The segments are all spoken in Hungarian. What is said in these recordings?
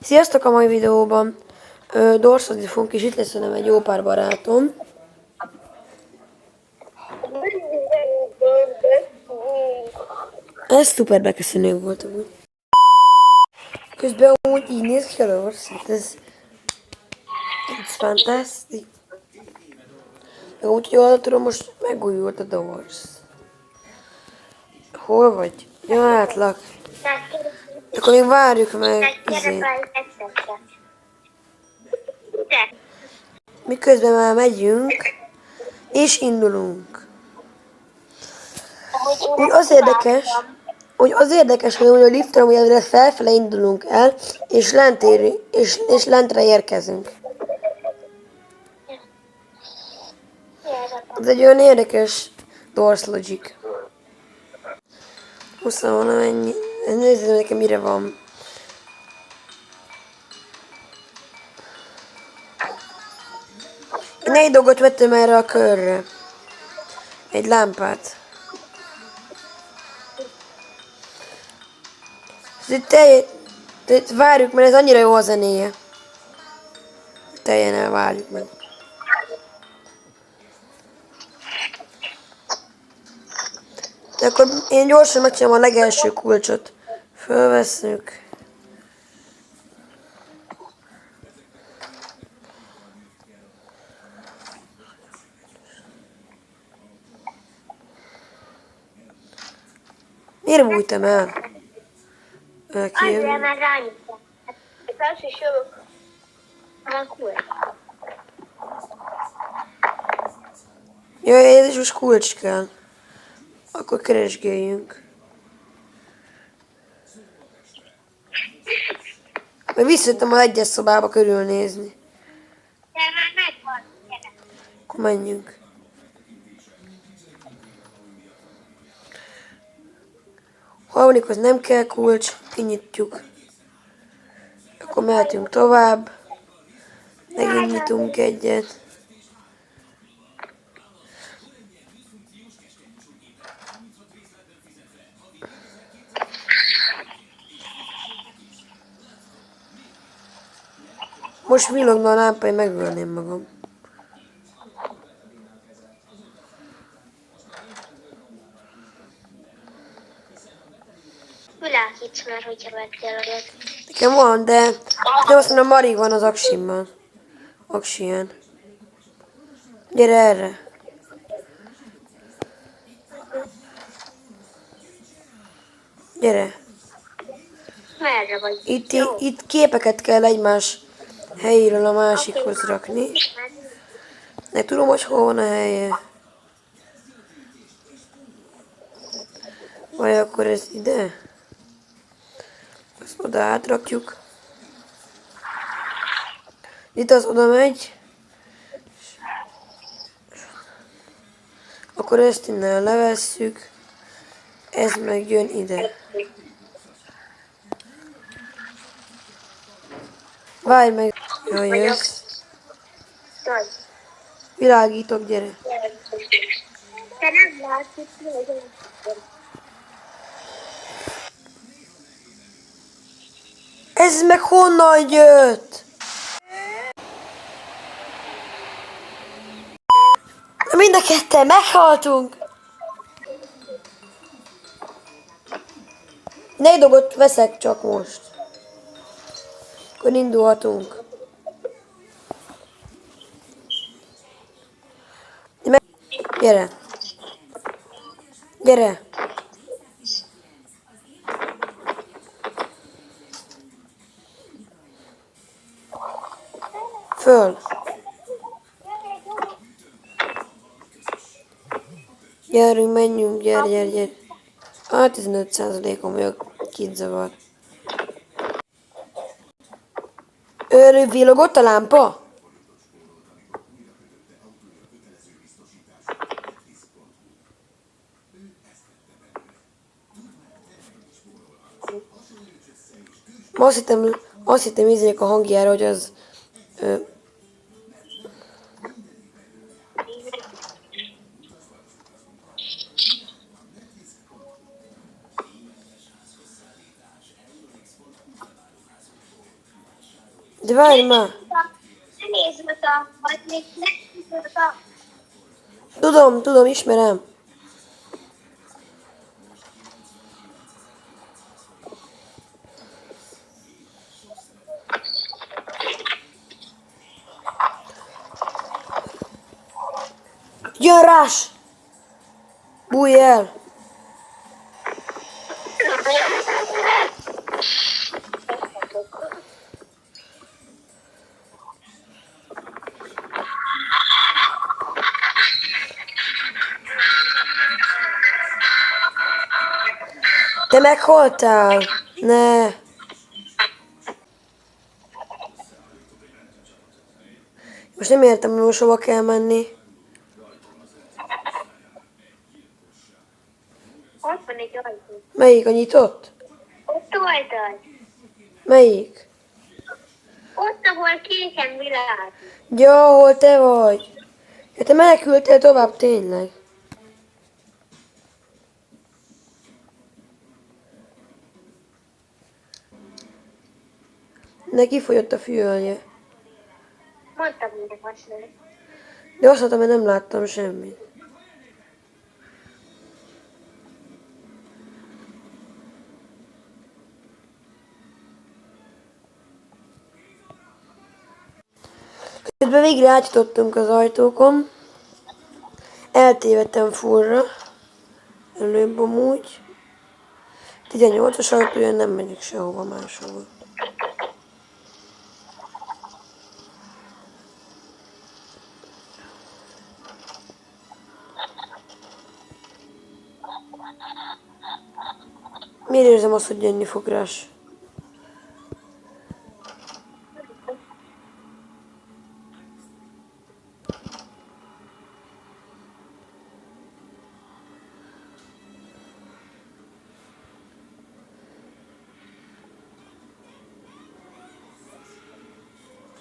Sziasztok, a mai videóban dorsodni fogunk, és itt lesz velem egy jó pár barátom. Ez szuper beköszönő volt amúgy. Közben úgy így néz ki a dorsz, hát ez fantastic. Meg úgy, hogy jól tudom, most megújult a dorsz. Hol vagy? Ja, látlak. Akkor még várjuk meg izét. Miközben már megyünk, és indulunk. Úgy az érdekes, hogy a liften ugye felfele indulunk el, és és lentre érkezünk. Ez egy olyan érdekes Doors Logic. 20 valamennyi. Nézzük nekem mire van. Én egy dolgot vettem erre a körre. Egy lámpát. Itt várjuk, mert ez annyira jó a zenéje. Teljen el, várjuk meg. De akkor én gyorsan megcsinálom a legelső kulcsot. Fölvesszük. Miért bújtam el? Azért meg rányítom. Az első sorok. Jaj, ez is most kulcs kell. Akkor keresgéljünk. Majd visszajöttem az egyes szobába körülnézni. De már megvan. Akkor menjünk. Harmadikhoz nem kell kulcs, kinyitjuk. Akkor mehetünk tovább. Megint nyitunk egyet. Most villogna a lámpa, én megölném magam. Világíts már, hogyha vettél olyat. Nekem van, de nem azt mondom, Marig van az aksimmal. Aksiján. Gyere erre. Gyere. Merre vagy? Itt képeket kell egymás helyéről a másikhoz rakni. Ne tudom, hogy hol van a helye. Vagy akkor ez ide? Azt oda átrakjuk. Itt az oda megy. Akkor ezt innen levesszük. Ez meg jön ide. Várj meg. Jaj, jössz. Világítok, gyere. Te nem látszik, hogy Ez meg honnan jött? Mind a ketten meghaltunk. Egy dolgot veszek csak most. Akkor indulhatunk. Gyere. Gyere. Föl. Gyerünk, menjünk, gyere. 15%-on vagyok, kit zavar. Villogott a lámpa? Azt hittem ízének a hangjára, hogy az... De várj már. Ne nézd oda, vagy még ne nézd oda. Tudom, ismerem. Jön rás! Bújj el! Te meghaltál? Ne. Most nem értem, hogy most hova kell menni. Ott van egy ajtó. Melyik a nyitott? Ott oldalt. Melyik? Ott, ahol kéken világ. Ja, hol te vagy? Ja, te menekültél tovább, tényleg. Neki fogyott a fűölje. Mondtam, hogy hasonló. De azt mondtam, hogy nem láttam semmit. Közben végre átjutottunk az ajtókon. Eltévedtem fullra. Előbb amúgy. 18-as ajtója, nem megyek sehova máshova. Miért érzem azt, hogy jönni fog rás?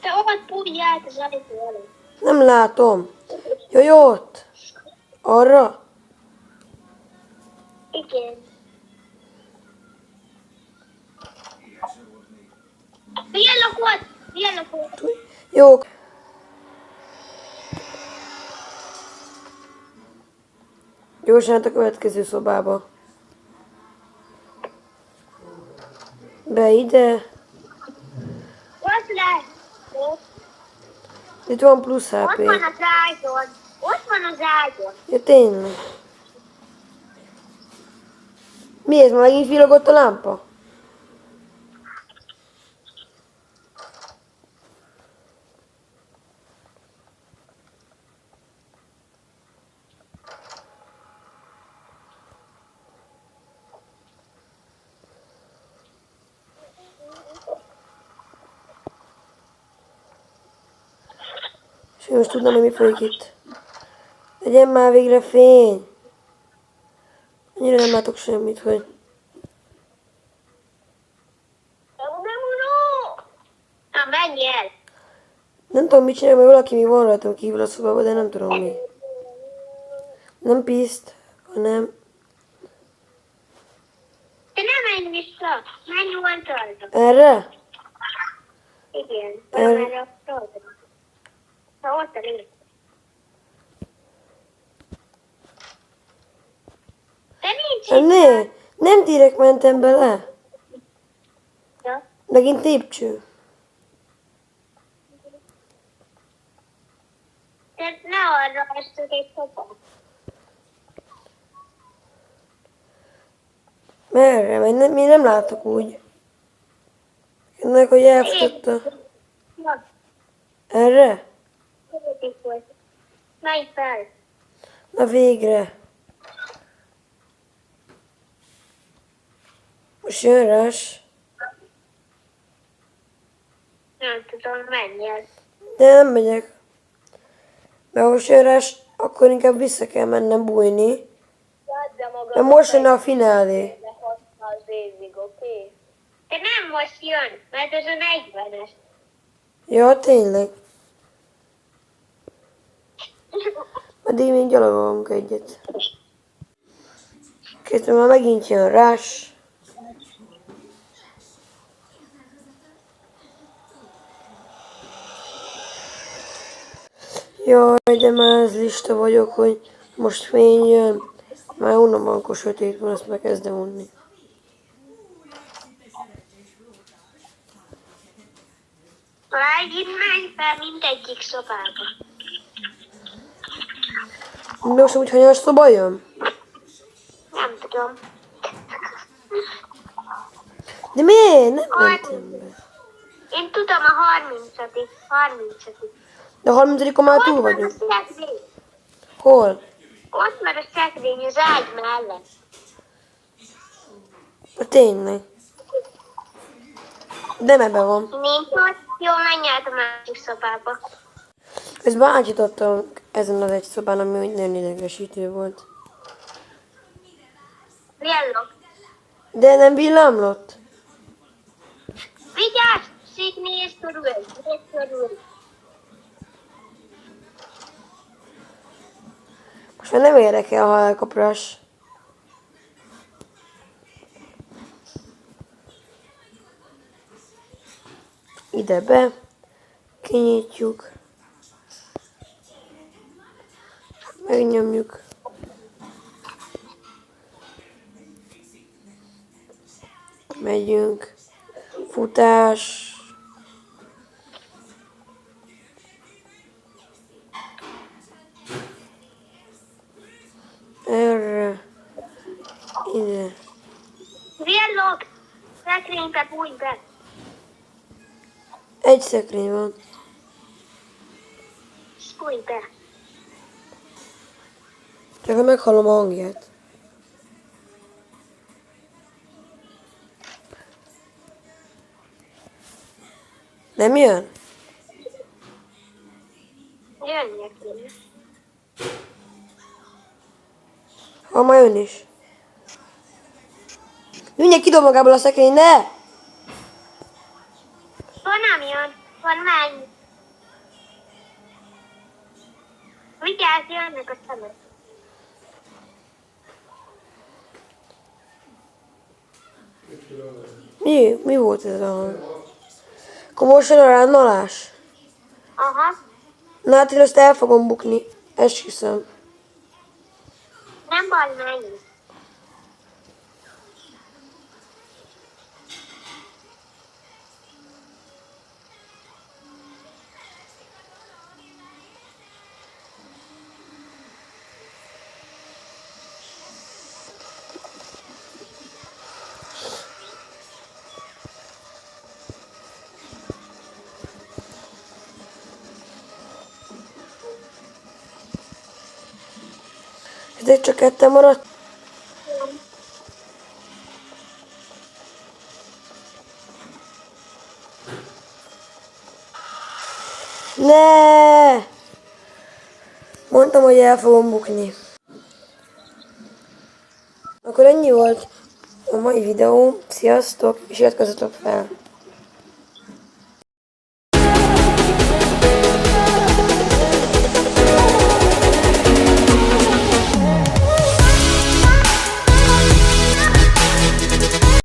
Te ott bújj át az ajtó előtt. Nem látom. Jaj, ott. Arra? Igen. Milyen lakott? Milyen lakott? Jó. Gyorsan át a következő szobába. Be ide. Ott lesz. Ott Itt van plusz HP. van az ágyon. Ott van az ágyon. Ja, tényleg. Mi ez? Ma megint villogott a lámpa? És én most tudnám, hogy mi folyik itt. Legyen már végre fény. Annyira nem látok semmit, hogy... Na, menj el. Nem tudom, mit csinál, mert valaki mi van rajtam kívül a szobában, de nem tudom mi. Nem piszt, hanem... Te nem menj vissza. Menj oldalra. Erre? Igen. El- Valamelyre a oldalra. Ha ott a lép. Te nincs itt. Ne, nem direkt mentem bele. Ja. Megint lépcső. Te ne arra vesztük egy szoba. Merre? Mert nem, én nem látok úgy. Ennek, hogy elfutotta. Ja. Erre? Közöttik volt. Menj fel. Na végre. Most jön rás. Nem tudom, menj el. De nem megyek. Mert most jön rás, akkor inkább vissza kell mennem bújni. Mert most jön a finálé. Az évig, oké? De nem most jön, mert ez a 40-es. Ja, tényleg. Addig még gyalogolunk egyet. Közben már megint jön rás. Jaj, de már ez lista vagyok, hogy most fény jön. Már unom, amikor sötét van, azt megkezdem unni. Megint menj fel mindegyik szobába. De most úgy hanyas szoba jön? Nem tudom. De miért? Nem mentem be. Én tudom a 30. De a 30-on már túl Ott van a vagyunk. szekrény. Hol? Ott van a szekrény az ágy mellett. Tényleg. De ebben van. Nincs ott. Jó, menj át a másik szobába. Közben átjutottam ezen az egy szobán, ami úgy nagyon idegesítő volt. Villog. De nem villámlott. Vigyázz! Szék, nézd körül. Most már nem érdekel a halálkaprás. Ide be. Kinyitjuk. Megnyomjuk. Megyünk. Futás. Erre. Ide. Villog! Szekrénybe bújj be. Egy szekrény van. Bújj be. Csak ha meghallom a hangját. Nem jön? Jönnie kéne. Ha ma jön is. Mindjárt kidob magából a szekrény, ne! Van nem jön. Van menj. Vigyázz, jönnek a szemek. Mi volt ez a hang? Akkor most jön a ránalás? Aha. Na hát én azt el fogom bukni. Esküszöm. Nem baj, menj. Ezek csak ketten maradt. Ne! Mondtam, hogy el fogom bukni. Akkor ennyi volt a mai videó. Sziasztok, és iratkozzatok fel!